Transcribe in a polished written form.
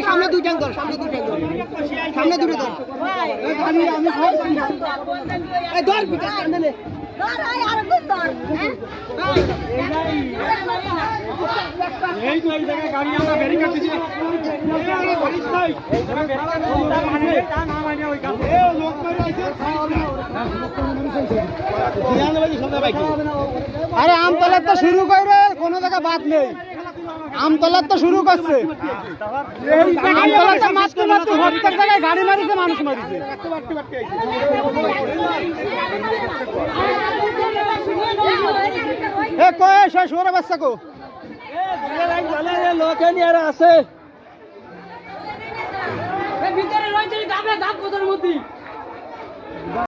সামনে দুই ট্যাঙ্ক ধর, সামনে দুটো ধর, আরে আমতলার তো শুরু করে কোন জায়গা বাদ নেই, আমতলার তো শুরু করছে, আমতলার তো মাত্র মাত্র প্রত্যেক জায়গায় গাড়ি মারিছে, মানুষ মারিছে। সোরে বাচ্চা কো লোকে নিয়ে আছে ভিতরে রয়েছে, মধ্যে